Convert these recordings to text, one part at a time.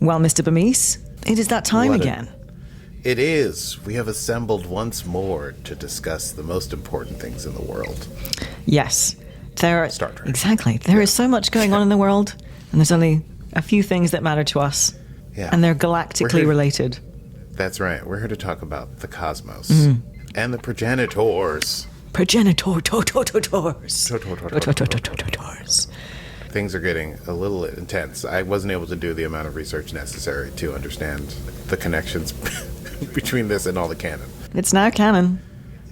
Well, Mr. Bamis, it is that time again. It is. We have assembled once more to discuss the most important things in the world. Yes. Star Trek. Exactly. There is so much going on in the world, and there's only a few things that matter to us. Yeah. And they're galactically related. That's right. We're here to talk about the cosmos and the progenitors. Progenitors. Things are getting a little intense. I wasn't able to do the amount of research necessary to understand the connections between this and all the canon. It's now canon.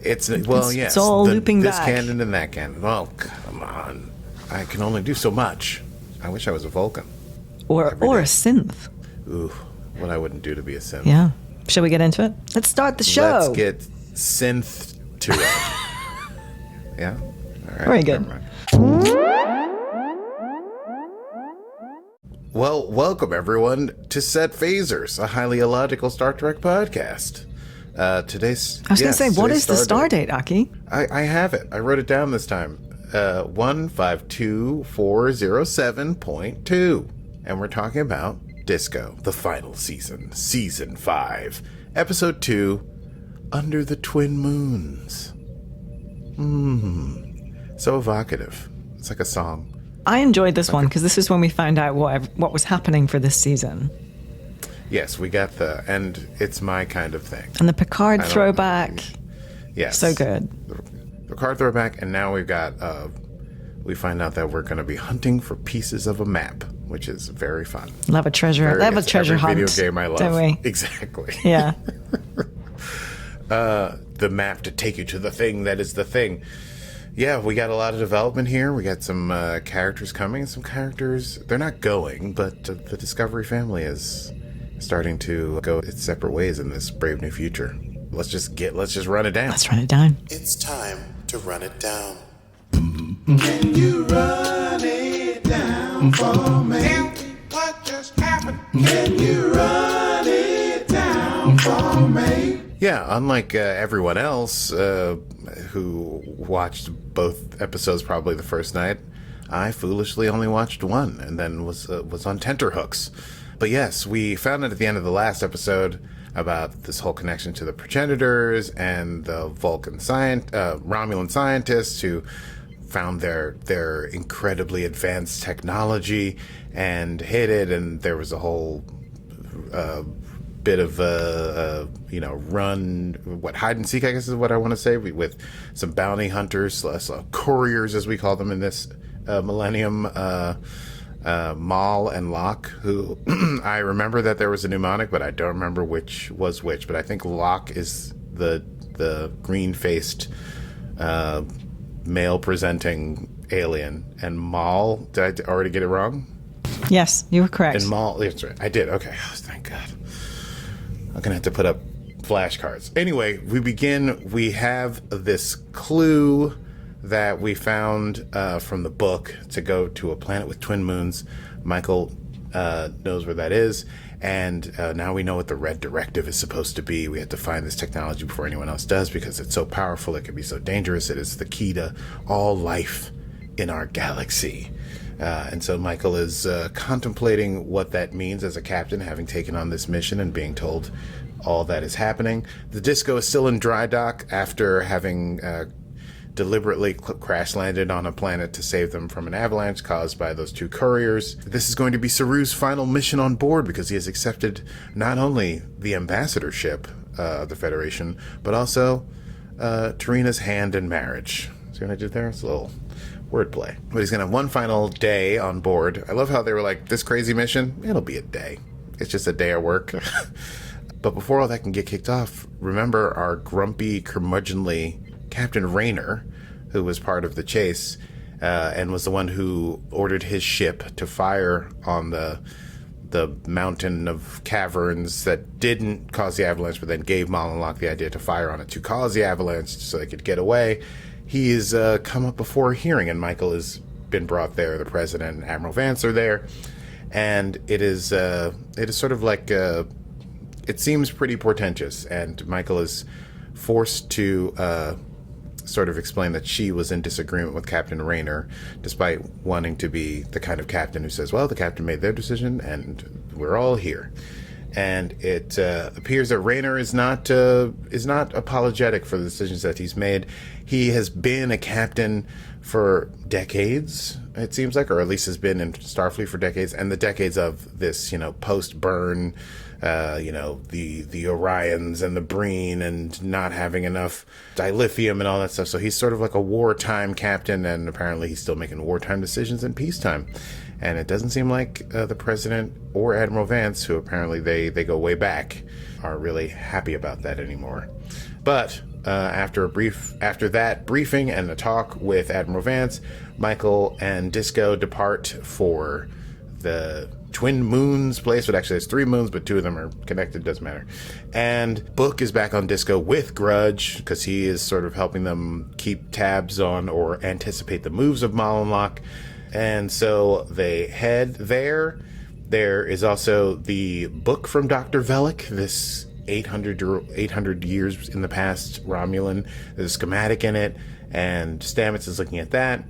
Yes. It's all looping this back. This canon and that canon. Oh, come on. I can only do so much. I wish I was a Vulcan. Or a synth. Ooh, what I wouldn't do to be a synth. Yeah. Shall we get into it? Let's start the show. Let's get synth to it. Yeah? All right. Very good. Well, welcome everyone to Set Phasers, a highly illogical Star Trek podcast. I was going to say, what is the star date, Aki? I have it. I wrote it down this time. 152407.2. And we're talking about Disco, the final season, season 5, episode 2, Under the Twin Moons. So evocative. It's like a song. I enjoyed this one because this is when we found out what was happening for this season. Yes, we got and it's my kind of thing. And the Picard throwback. Yes. So good. The Picard throwback, and now we've got, we find out that we're going to be hunting for pieces of a map, which is very fun. Love a treasure hunt. Video game I love. Don't we? Exactly. Yeah. The map to take you to the thing that is the thing. Yeah, we got a lot of development here. We got some characters coming. Some characters, they're not going, but the Discovery family is starting to go its separate ways in this brave new future. Let's just run it down. Let's run it down. It's time to run it down. Can you run it down for me? Tell me what just happened. Can you run it down for me? Yeah, unlike everyone else who watched both episodes probably the first night, I foolishly only watched one and then was on tenterhooks. But yes, we found out at the end of the last episode about this whole connection to the progenitors and the Romulan scientists who found their incredibly advanced technology and hid it, and there was a whole bit of hide and seek, I guess is what I want to say, with some bounty hunters, couriers as we call them in this millennium, Moll and L'ak, who I remember that there was a mnemonic, but I don't remember which was which. But I think L'ak is the green-faced male-presenting alien, and Moll, did I already get it wrong? Yes, you were correct. And Moll, that's right, I did. Okay, thank God. I'm gonna have to put up flashcards. Anyway, we have this clue that we found from the book to go to a planet with twin moons. Michael knows where that is, and now we know what the red directive is supposed to be. We have to find this technology before anyone else does because it's so powerful, it can be so dangerous. It is the key to all life in our galaxy. And so Michael is contemplating what that means as a captain, having taken on this mission and being told all that is happening. The Disco is still in dry dock after having deliberately crash landed on a planet to save them from an avalanche caused by those two couriers. This is going to be Saru's final mission on board because he has accepted not only the ambassadorship of the Federation, but also Tarina's hand in marriage. See what I did there? It's a little wordplay. But he's going to have one final day on board. I love how they were like, this crazy mission, it'll be a day. It's just a day of work. But before all that can get kicked off, remember our grumpy, curmudgeonly Captain Rayner, who was part of the chase and was the one who ordered his ship to fire on the mountain of caverns that didn't cause the avalanche, but then gave Moll and L'ak the idea to fire on it to cause the avalanche so they could get away. He has come up before a hearing, and Michael has been brought there. The president and Admiral Vance are there, and it is sort of like it seems pretty portentous, and Michael is forced to sort of explain that she was in disagreement with Captain Rayner, despite wanting to be the kind of captain who says, well, the captain made their decision, and We're all here. And it appears that Rayner is not apologetic for the decisions that he's made. He has been a captain for decades, it seems like, or at least has been in Starfleet for decades, and the decades of this, post-burn, the Orions and the Breen and not having enough dilithium and all that stuff. So he's sort of like a wartime captain, and apparently he's still making wartime decisions in peacetime. And it doesn't seem like the president or Admiral Vance, who apparently they go way back, are really happy about that anymore. But after that briefing and a talk with Admiral Vance, Michael and Disco depart for the Twin Moons place. But actually, there's 3 moons, but 2 of them are connected. Doesn't matter. And Book is back on Disco with Grudge, because he is sort of helping them keep tabs on or anticipate the moves of Moll and L'ak. And so they head there. There is also the book from Dr. Velik, this 800 years in the past Romulan. There's a schematic in it, and Stamets is looking at that.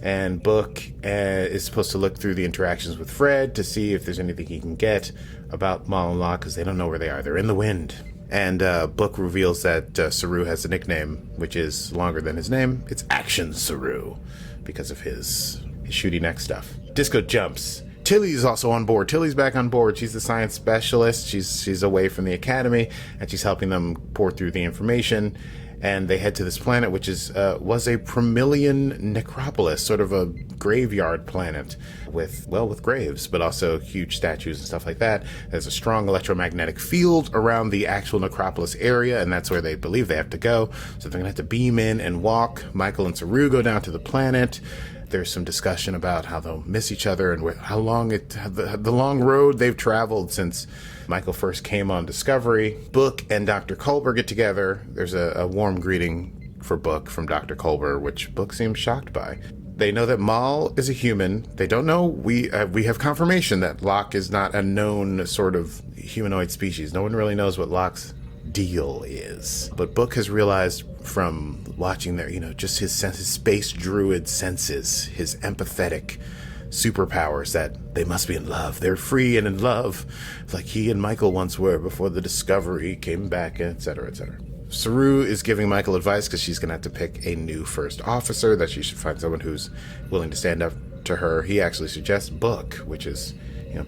And Book is supposed to look through the interactions with Fred to see if there's anything he can get about Moll and L'ak, because they don't know where they are. They're in the wind. And Book reveals that Saru has a nickname, which is longer than his name. It's Action Saru, because of his shooty neck stuff. Disco jumps. Tilly's also on board. Tilly's back on board. She's the science specialist. She's away from the academy, and she's helping them pour through the information. And they head to this planet, which was a Promillian necropolis, sort of a graveyard planet with graves, but also huge statues and stuff like that. There's a strong electromagnetic field around the actual necropolis area, and that's where they believe they have to go. So they're going to have to beam in and walk. Michael and Saru go down to the planet. There's some discussion about how they'll miss each other and how long the long road they've traveled since Michael first came on Discovery. Book and Dr. Culber get together. There's a warm greeting for Book from Dr. Culber, which Book seems shocked by. They know that Moll is a human. They don't know. We have confirmation that L'ak is not a known sort of humanoid species. No one really knows what L'ak's deal is. But Book has realized from watching their, just his space druid senses, his empathetic superpowers, that they must be in love. They're free and in love, like he and Michael once were before the Discovery came back, etc., etc. Saru is giving Michael advice because she's going to have to pick a new first officer, that she should find someone who's willing to stand up to her. He actually suggests Book, which is,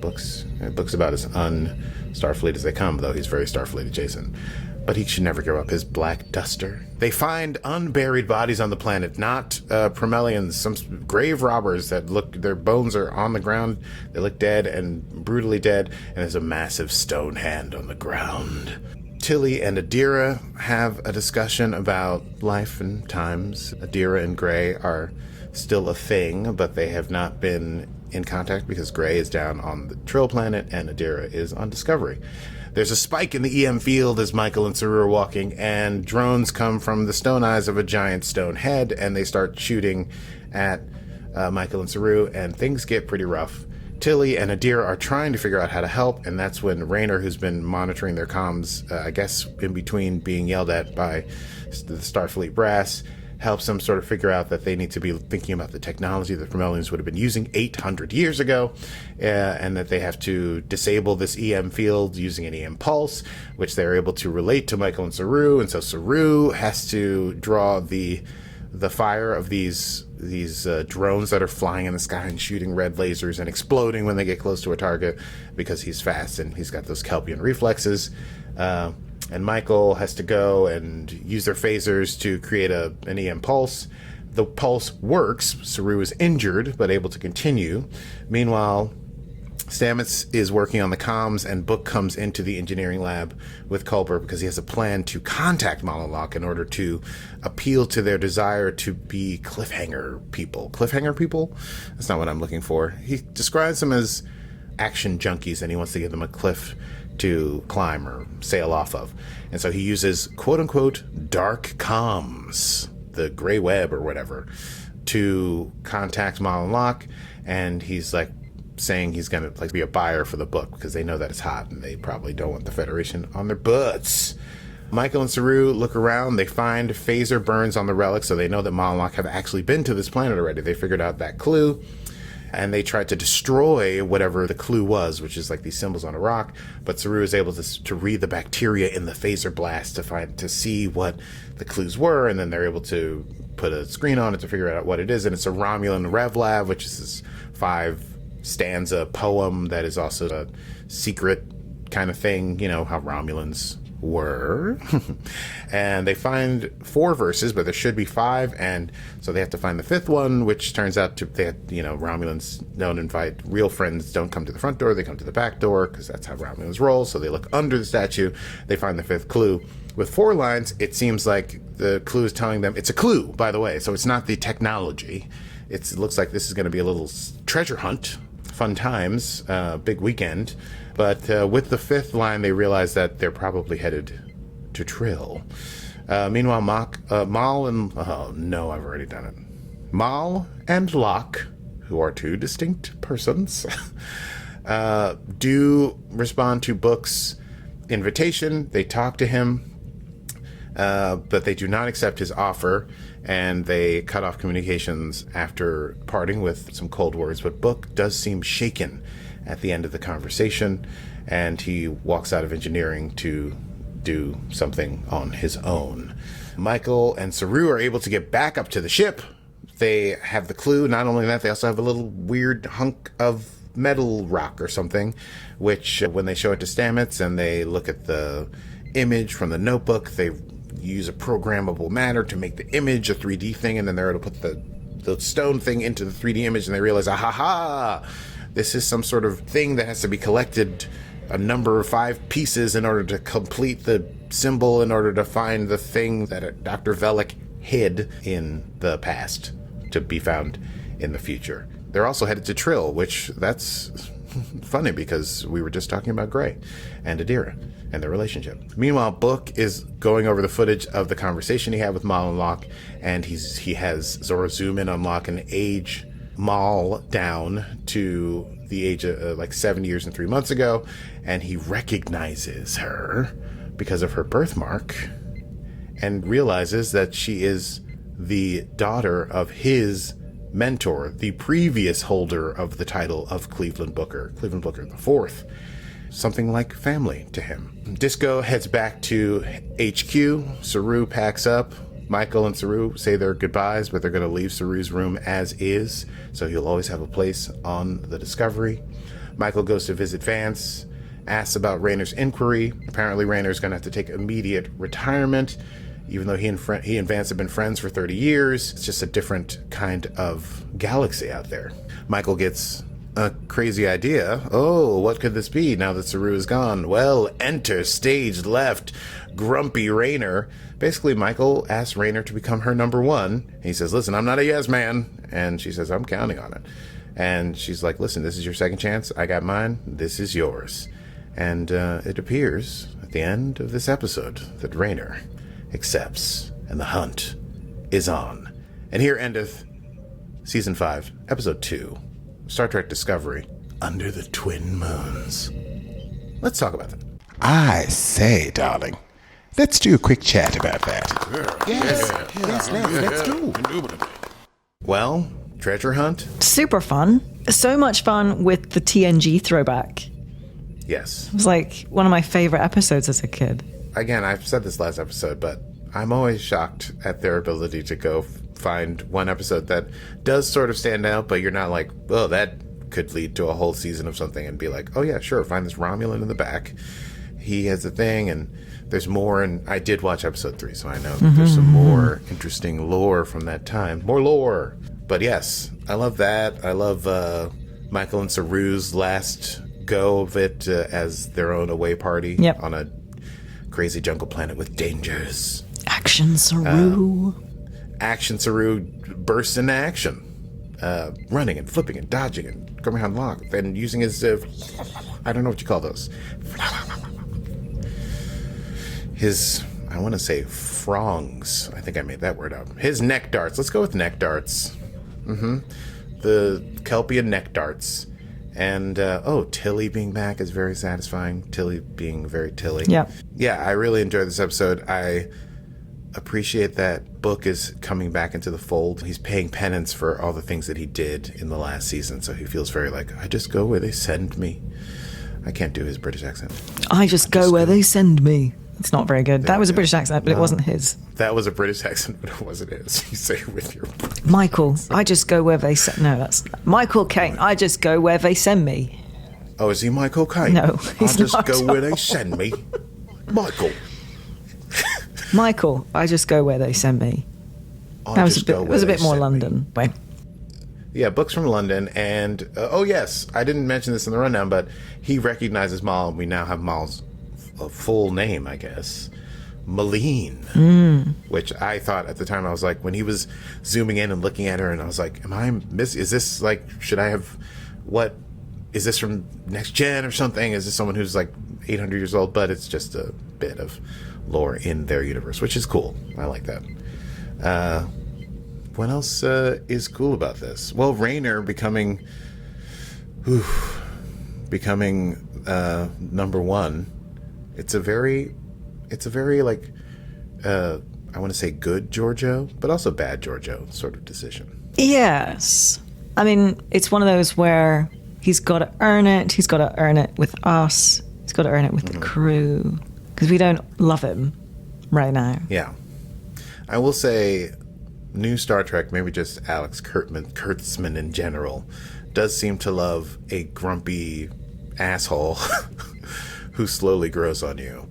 Book's about as un-Starfleet as they come, though he's very Starfleet adjacent. But he should never give up his black duster. They find unburied bodies on the planet, not Promelians, some grave robbers that their bones are on the ground. They look dead and brutally dead, and there's a massive stone hand on the ground. Tilly and Adira have a discussion about life and times. Adira and Gray are still a thing, but they have not been in contact because Gray is down on the Trill planet and Adira is on Discovery. There's a spike in the EM field as Michael and Saru are walking, and drones come from the stone eyes of a giant stone head, and they start shooting at Michael and Saru, and things get pretty rough. Tilly and Adira are trying to figure out how to help, and that's when Rayner, who's been monitoring their comms, I guess in between being yelled at by the Starfleet brass, helps them sort of figure out that they need to be thinking about the technology that Promelians would have been using 800 years ago, and that they have to disable this EM field using an EM pulse, which they're able to relate to Michael and Saru, and so Saru has to draw the fire of these drones that are flying in the sky and shooting red lasers and exploding when they get close to a target, because he's fast and he's got those Kelpian reflexes. And Michael has to go and use their phasers to create an EM pulse. The pulse works. Saru is injured, but able to continue. Meanwhile, Stamets is working on the comms, and Book comes into the engineering lab with Culber because he has a plan to contact Moll and L'ak in order to appeal to their desire to be cliffhanger people. Cliffhanger people? That's not what I'm looking for. He describes them as action junkies, and he wants to give them a cliff to climb or sail off of. And so he uses quote-unquote dark comms, the gray web or whatever, to contact Moll and L'ak, and he's saying he's going to be a buyer for the book because they know that it's hot and they probably don't want the Federation on their butts. Michael and Saru look around. They find phaser burns on the relic, so they know that Moll and L'ak have actually been to this planet already. They figured out that clue. and they tried to destroy whatever the clue was, which is like these symbols on a rock. But Saru is able to read the bacteria in the phaser blast to see what the clues were, and then they're able to put a screen on it to figure out what it is. And it's a Romulan Revlav, which is this 5-stanza poem that is also a secret kind of thing, you know, how Romulans were. And they find 4 verses, but there should be 5, and so they have to find the 5th one, which turns out Romulans don't invite real friends, don't come to the front door, they come to the back door, because that's how Romulans roll. So they look under the statue, they find the 5th clue. With 4 lines, it seems like the clue is telling them, it's a clue, by the way, so it's not the technology. It looks like this is going to be a little treasure hunt, fun times, big weekend. But with the 5th line, they realize that they're probably headed to Trill. Meanwhile, Moll and... Oh, no, I've already done it. Moll and L'ak, who are 2 distinct persons, do respond to Book's invitation. They talk to him, but they do not accept his offer, and they cut off communications after parting with some cold words. But Book does seem shaken at the end of the conversation, and he walks out of engineering to do something on his own. Michael and Saru are able to get back up to the ship. They have the clue. Not only that, they also have a little weird hunk of metal rock or something, which when they show it to Stamets and they look at the image from the notebook, they use a programmable matter to make the image a 3D thing, and then they're able to put the stone thing into the 3D image, and they realize, ha! This is some sort of thing that has to be collected, a number of 5 pieces in order to complete the symbol, in order to find the thing that Dr. Velek hid in the past to be found in the future. They're also headed to Trill, which that's funny because we were just talking about Gray and Adira and their relationship. Meanwhile, Book is going over the footage of the conversation he had with Moll and L'ak, and he has Zora zoom in on L'ak and age Moll down to the age of like 7 years and 3 months ago, and he recognizes her because of her birthmark and realizes that she is the daughter of his mentor, the previous holder of the title of Cleveland Booker the Fourth. Something like family to him. Disco heads back to HQ. Saru packs up. Michael and Saru say their goodbyes, but they're going to leave Saru's room as is, so he'll always have a place on the Discovery. Michael goes to visit Vance, asks about Raynor's inquiry. Apparently Raynor's going to have to take immediate retirement, even though he and Vance have been friends for 30 years. It's just a different kind of galaxy out there. Michael gets a crazy idea. Oh, what could this be now that Saru is gone? Well, enter stage left, grumpy Raynor. Basically, Michael asks Raynor to become her number 1. He says, listen, I'm not a yes man. And she says, I'm counting on it. And she's like, listen, this is your second chance. I got mine. This is yours. And it appears at the end of this episode that Raynor accepts, and the hunt is on. And here endeth Season 5, Episode 2, Star Trek Discovery, Under the Twin Moons. Let's talk about that. I say, darling, let's do a quick chat about that. Yes, let's do. Well, treasure hunt? Super fun. So much fun with the TNG throwback. Yes. It was like one of my favorite episodes as a kid. Again, I've said this last episode, but I'm always shocked at their ability to go find one episode that does sort of stand out, but you're not like, oh, that could lead to a whole season of something, and be like, oh yeah, sure, find this Romulan in the back. He has a thing, and there's more, and I did watch episode 3, so I know that there's some more interesting lore from that time. More lore! But yes, I love that. I love Michael and Saru's last go of it as their own away party on a crazy jungle planet with dangers. Action Saru. Action Saru bursts into action. Running and flipping and dodging and going behind L'ak and using his, I don't know what you call those. His, I want to say frongs. I think I made that word up. His neck darts. Let's go with neck darts. The Kelpian neck darts. And, Tilly being back is very satisfying. Tilly being very Tilly. Yeah. Yeah, I really enjoyed this episode. I appreciate that Book is coming back into the fold. He's paying penance for all the things that he did in the last season, so he feels very like, I just go where they send me. I can't do his British accent. I just go where they send me. It's not very good. That was a British accent, but No. it wasn't his. That was a British accent, but it wasn't his. You say it with your... Michael, I just go where they send... No, that's... Michael Caine, I just go where they send me. Oh, is he Michael Caine? No, he's I just not. go where they send me. Michael. Michael, I just go where they send me. I That was just a bit, go it where was a they bit more send me. London. Wait. Yeah, Book's from London, and oh yes, I didn't mention this in the rundown, but he recognizes Moll, and we now have Moll's full name, I guess, Malene, which I thought at the time, I was like, when he was zooming in and looking at her, and I was like, is this like, should I have, what, is this from Next Gen or something? Is this someone who's like 800 years old? But it's just a bit of lore in their universe, which is cool. I like that. What else is cool about this? Well, Raynor becoming number one. It's a very like I want to say good Giorgio, but also bad Giorgio sort of decision. Yes. I mean, it's one of those where he's got to earn it. He's got to earn it with us. He's got to earn it with the crew. Because we don't love him right now. Yeah. I will say, new Star Trek, maybe just Alex Kurtzman in general, does seem to love a grumpy asshole who slowly grows on you.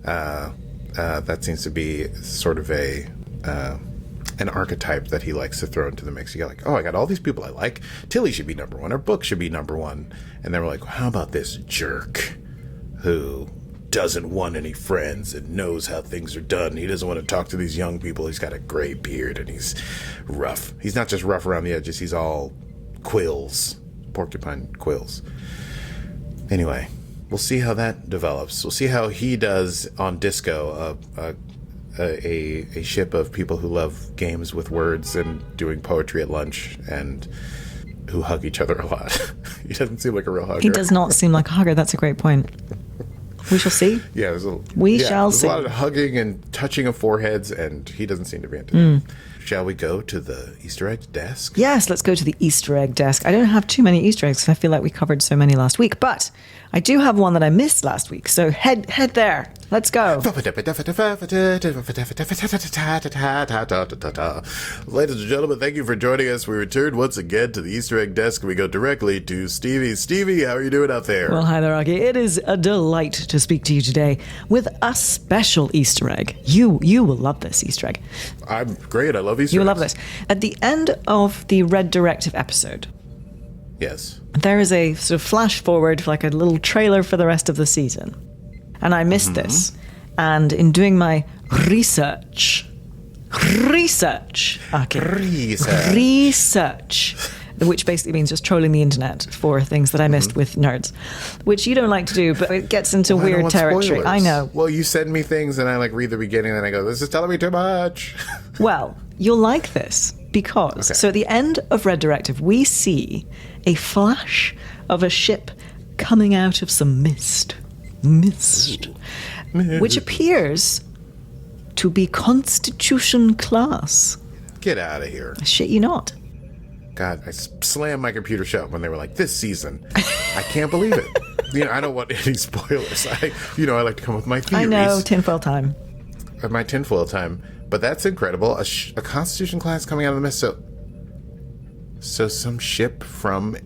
That seems to be sort of an archetype that he likes to throw into the mix. You got like, oh, I got all these people I like. Tilly should be number one, or Book should be number one. And then we're like, how about this jerk who doesn't want any friends and knows how things are done. He doesn't want to talk to these young people. He's got a gray beard and he's rough. He's not just rough around the edges. He's all quills, porcupine quills. Anyway, we'll see how that develops. We'll see how he does on Disco, a ship of people who love games with words and doing poetry at lunch and who hug each other a lot. He doesn't seem like a real hugger. He does not seem like a hugger. That's a great point. We shall see. Yeah, There's a lot of hugging and touching of foreheads, and he doesn't seem to be into that. Shall we go to the Easter egg desk? Yes, let's go to the Easter egg desk. I don't have too many Easter eggs because I feel like we covered so many last week, but I do have one that I missed last week. So head there. Let's go. Ladies and gentlemen, thank you for joining us. We return once again to the Easter egg desk, and we go directly to Stevie. Stevie, how are you doing out there? Well, hi there, Augie. It is a delight to speak to you today with a special Easter egg. You will love this Easter egg. I'm great. I love Easter eggs. You will love this. At the end of the Red Directive episode, Yes. there is a sort of flash forward, like a little trailer for the rest of the season. And I missed this. And in doing my research, which basically means just trolling the internet for things that I missed with nerds, which you don't like to do, but it gets into I don't weird want territory. spoilers. I know. Well, you send me things, and I like read the beginning, and then I go, "This is telling me too much." Well, you'll like this because, so at the end of Red Directive, we see a flash of a ship coming out of some mist, which appears to be Constitution class. Get out of here. Shit you not. God, I slammed my computer shut when they were like, this season. I can't believe it. I don't want any spoilers. I like to come with my theories. I know, tinfoil time. My tinfoil time. But that's incredible. A Constitution class coming out of the mist. So some ship from,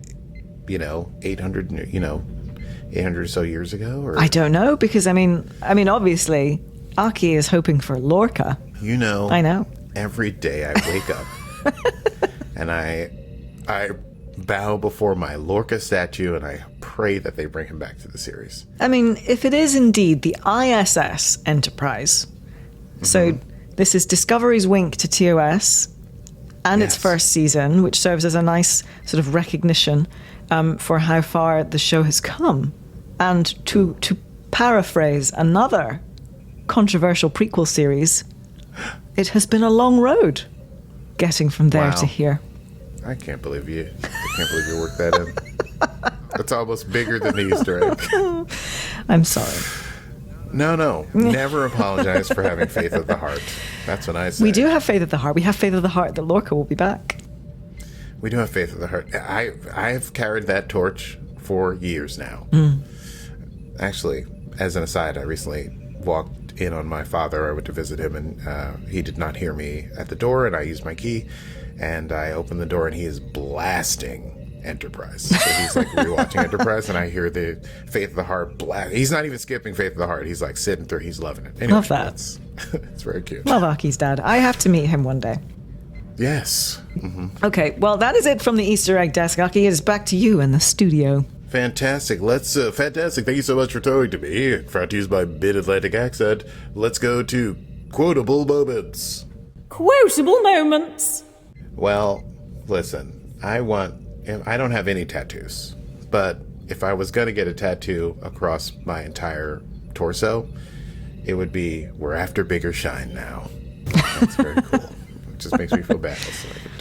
800, 800 or so years ago? Or? I don't know, because, I mean, obviously, Aki is hoping for Lorca. I know. Every day I wake up and I bow before my Lorca statue and I pray that they bring him back to the series. I mean, if it is indeed the ISS Enterprise, so this is Discovery's wink to TOS and its first season, which serves as a nice sort of recognition for how far the show has come. And to paraphrase another controversial prequel series, it has been a long road getting from there to here. I can't believe you worked that in. That's almost bigger than the Easter egg. I'm sorry. No. Never apologize for having faith of the heart. That's what I say. We do have faith of the heart. We have faith of the heart that Lorca will be back. We do have faith of the heart. I've carried that torch for years now. Actually, as an aside, I recently walked in on my father. I went to visit him, and he did not hear me at the door, and I used my key, and I opened the door, and he is blasting Enterprise. So he's like rewatching Enterprise, and I hear the Faith of the Heart blast. He's not even skipping Faith of the Heart. He's like sitting through. He's loving it. Anyway, Love that. It's very cute. Love Aki's dad. I have to meet him one day. Yes. Okay, well, that is it from the Easter egg desk. Aki, it is back to you in the studio. Fantastic. Fantastic. Thank you so much for talking to me. Proud to use my mid-Atlantic accent. Let's go to quotable moments. Quotable moments. Well, listen, I don't have any tattoos, but if I was going to get a tattoo across my entire torso, it would be, "We're after bigger shine now." That's very cool. It just makes me feel bad.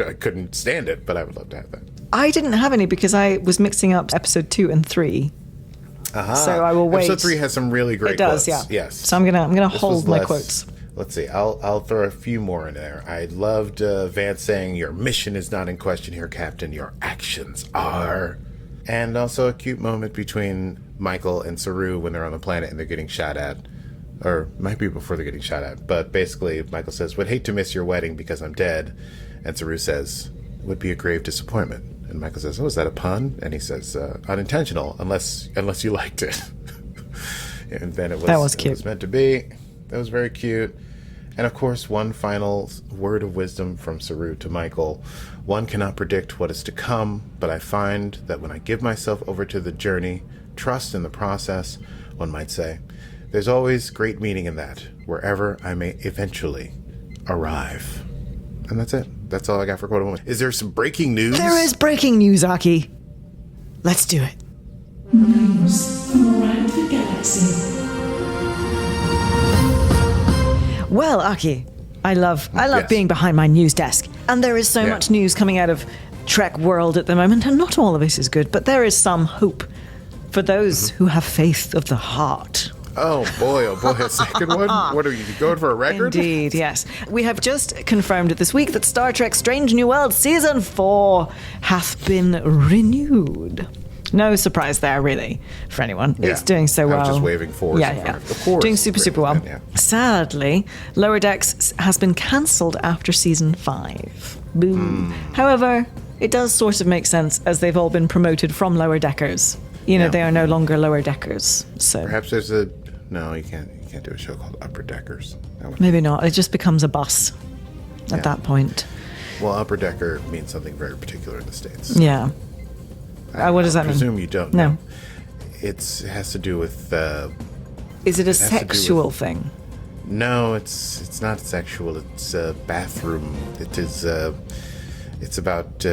I couldn't stand it, but I would love to have that. I didn't have any because I was mixing up episode 2 and 3. So I will wait. Episode 3 has some really great It does, quotes. yeah. Yes. So I'm gonna hold my quotes. Let's see. I'll throw a few more in there. I loved Vance saying, "Your mission is not in question here, Captain. Your actions are." And also a cute moment between Michael and Saru when they're on the planet and they're getting shot at. Or might be before they're getting shot at. But basically, Michael says, "Would hate to miss your wedding because I'm dead." And Saru says, "Would be a grave disappointment." And Michael says, "Oh, is that a pun?" And he says, "Unintentional, unless you liked it." And then That was cute. It was meant to be. That was very cute. And of course, one final word of wisdom from Saru to Michael. "One cannot predict what is to come, but I find that when I give myself over to the journey, trust in the process, one might say, there's always great meaning in that, wherever I may eventually arrive." And that's it. That's all I got for quote moment. Is there some breaking news? There is breaking news, Aki. Let's do it. News from around the galaxy. Well, Aki, I love Yes. being behind my news desk. And there is so Yeah. much news coming out of Trek world at the moment, and not all of this is good, but there is some hope for those who have faith of the heart. Oh boy, a second one? What are you going for, a record? Indeed, yes. We have just confirmed this week that Star Trek Strange New Worlds Season 4 hath been renewed. No surprise there, really, for anyone. Yeah. It's doing so well. I was just waving fours Yeah, in yeah. front of course. Doing super well. Yeah. Sadly, Lower Decks has been cancelled after Season 5. Boo. However, it does sort of make sense as they've all been promoted from Lower Deckers. You know, Yeah. they are no longer Lower Deckers. So Perhaps there's no, you can't do a show called Upper Deckers. That would- maybe not. It just becomes a bus at that point. Well, Upper Decker means something very particular in the States. Yeah. What does that I mean? presume you don't No. know. It has to do with... Is it a has to do with- sexual thing? no, it's not sexual. It's a bathroom. It is... it's about...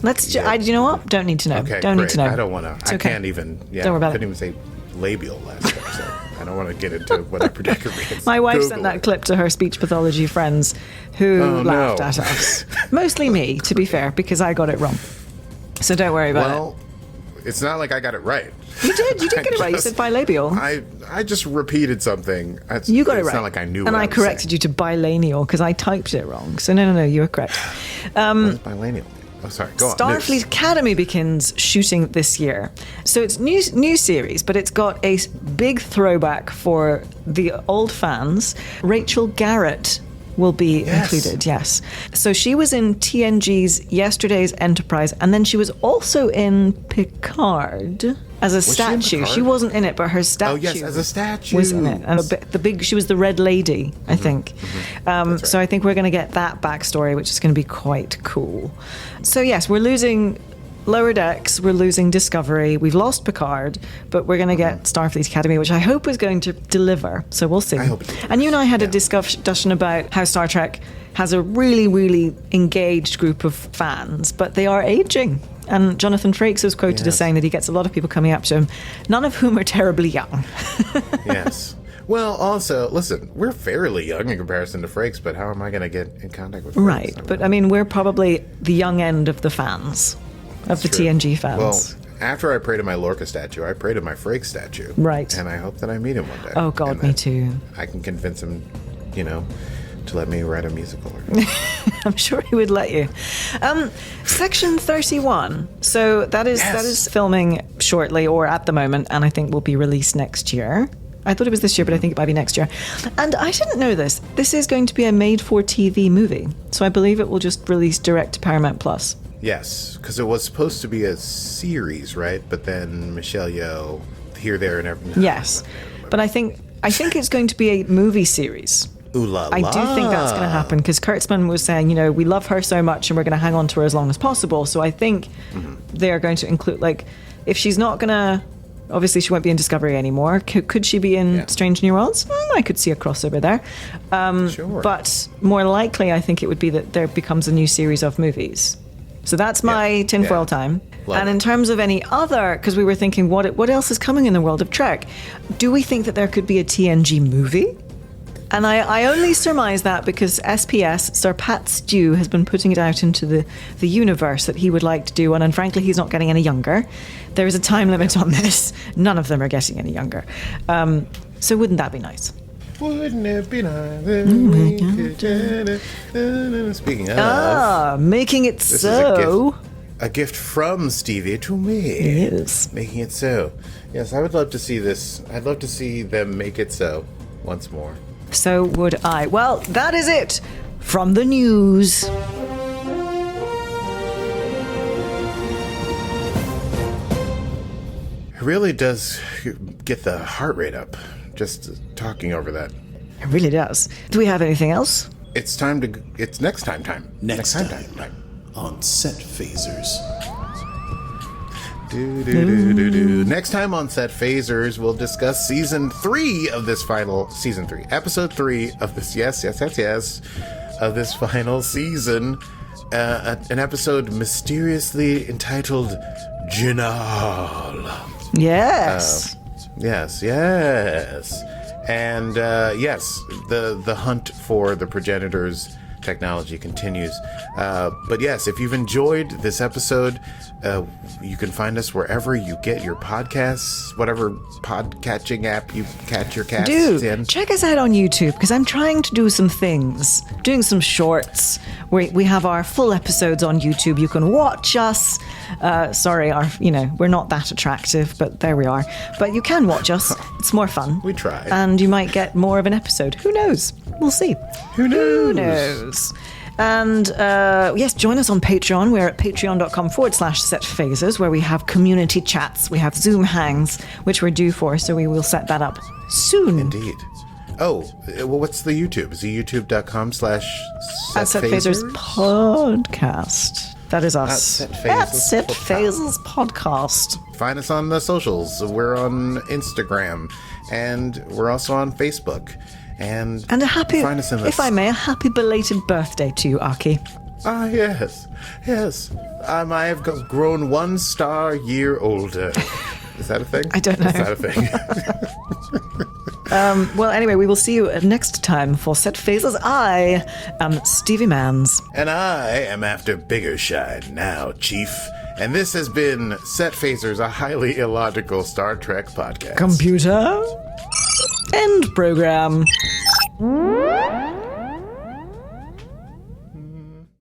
Let's. Yeah. You know what? Don't need to know. okay, Don't great. need to know. I don't want to... It's I okay. can't even... Yeah, Don't worry about I couldn't even say labial last episode. I don't want to get into what Upper Decker means. My wife Google sent that it. clip to her speech pathology friends who Oh, laughed no. at us. Mostly me, to be fair, because I got it wrong. So don't worry about Well, it's not like I got it right. it. You did get it right. You said bilabial. I just repeated something. You got it right. It's not like I knew and what I was corrected you to bilaneal because I typed it wrong. So no, you were correct. What is bilaneal? Oh, sorry. Go on. Starfleet News. Academy begins shooting this year. So it's new series, but it's got a big throwback for the old fans. Rachel Garrett will be Yes. included, yes. So she was in TNG's Yesterday's Enterprise, and then she was also in Picard as a she in statue. Picard? She wasn't in it, but her statue. Oh, yes, as a statue. Was in it. And she was the Red Lady, I think. So I think we're going to get that backstory, which is going to be quite cool. So yes, we're losing Lower Decks, we're losing Discovery, we've lost Picard, but we're going to get Starfleet Academy, which I hope is going to deliver. So we'll see. I hope it delivers. And you and I had a discussion about how Star Trek has a really, really engaged group of fans, but they are aging. And Jonathan Frakes was quoted as Yes. saying that he gets a lot of people coming up to him, none of whom are terribly young. Yes. Well, also, listen, we're fairly young in comparison to Frakes, but how am I going to get in contact with Frakes? Right, but I mean, we're probably the young end of the fans, of the True. TNG fans. Well, after I pray to my Lorca statue, I pray to my Frake statue. Right. And I hope that I meet him one day. Oh, God, and me that too. I can convince him, to let me write a musical. I'm sure he would let you. Section 31. So that is filming shortly, or at the moment, and I think will be released next year. I thought it was this year, but I think it might be next year. And I didn't know this. This is going to be a made-for-TV movie. So I believe it will just release direct to Paramount Plus. Yes, because it was supposed to be a series, right? But then Michelle Yeoh, here, there, and everything. Yes. But I think it's going to be a movie series. Ooh la la. I do think that's going to happen because Kurtzman was saying, we love her so much and we're going to hang on to her as long as possible. So I think they're going to include, like, if she's not going to, obviously she won't be in Discovery anymore. Could she be in Strange New Worlds? I could see a crossover there. Sure. But more likely, I think it would be that there becomes a new series of movies. So that's my tinfoil time. Love In terms of any other, because we were thinking, what else is coming in the world of Trek? Do we think that there could be a TNG movie? And I only surmise that because SPS, Sir Pat Stew, has been putting it out into the universe that he would like to do one, and frankly, he's not getting any younger. There is a time limit on this. None of them are getting any younger. So wouldn't that be nice? Wouldn't it be nice? Speaking of... making it this so... is a gift from Stevie to me. Yes. Making it so. Yes, I would love to see this. I'd love to see them make it so once more. So would I. Well, that is it from the news. It really does get the heart rate up just talking over that. It really does. Do we have anything else? It's next time time. Next time on Set Phasers. Next time on Set Phasers, we'll discuss season 3 of this final season 3, episode 3 of this. Yes, of this final season. An episode mysteriously entitled Jinal. Yes. Yes. And yes, the hunt for the Progenitors technology continues. But yes, if you've enjoyed this episode, you can find us wherever you get your podcasts, whatever podcatching app you catch your casts in. Check us out on YouTube because I'm trying to do some things, doing some shorts. We have our full episodes on YouTube. You can watch us. Sorry, we're not that attractive, but there we are. But you can watch us. It's more fun. We try. And you might get more of an episode. Who knows? We'll see. Who knows? Who knows? And yes, join us on Patreon. We're at patreon.com/setphasers, where we have community chats. We have Zoom hangs, which we're due for, so we will set that up soon. Indeed. Oh, well, what's the YouTube? Is it youtube.com/setphasers podcast? That is us. At Set Phasers podcast. Find us on the socials. We're on Instagram, and we're also on Facebook. And a happy, find us in if I may, a happy belated birthday to you, Aki. Ah, yes. I have grown 1 star year older. Is that a thing? I don't know. Is that a thing? Well, anyway, we will see you next time for Set Phasers. I am Stevie Mans. And I am after bigger shine now, Chief. And this has been Set Phasers, a highly illogical Star Trek podcast. Computer. End program.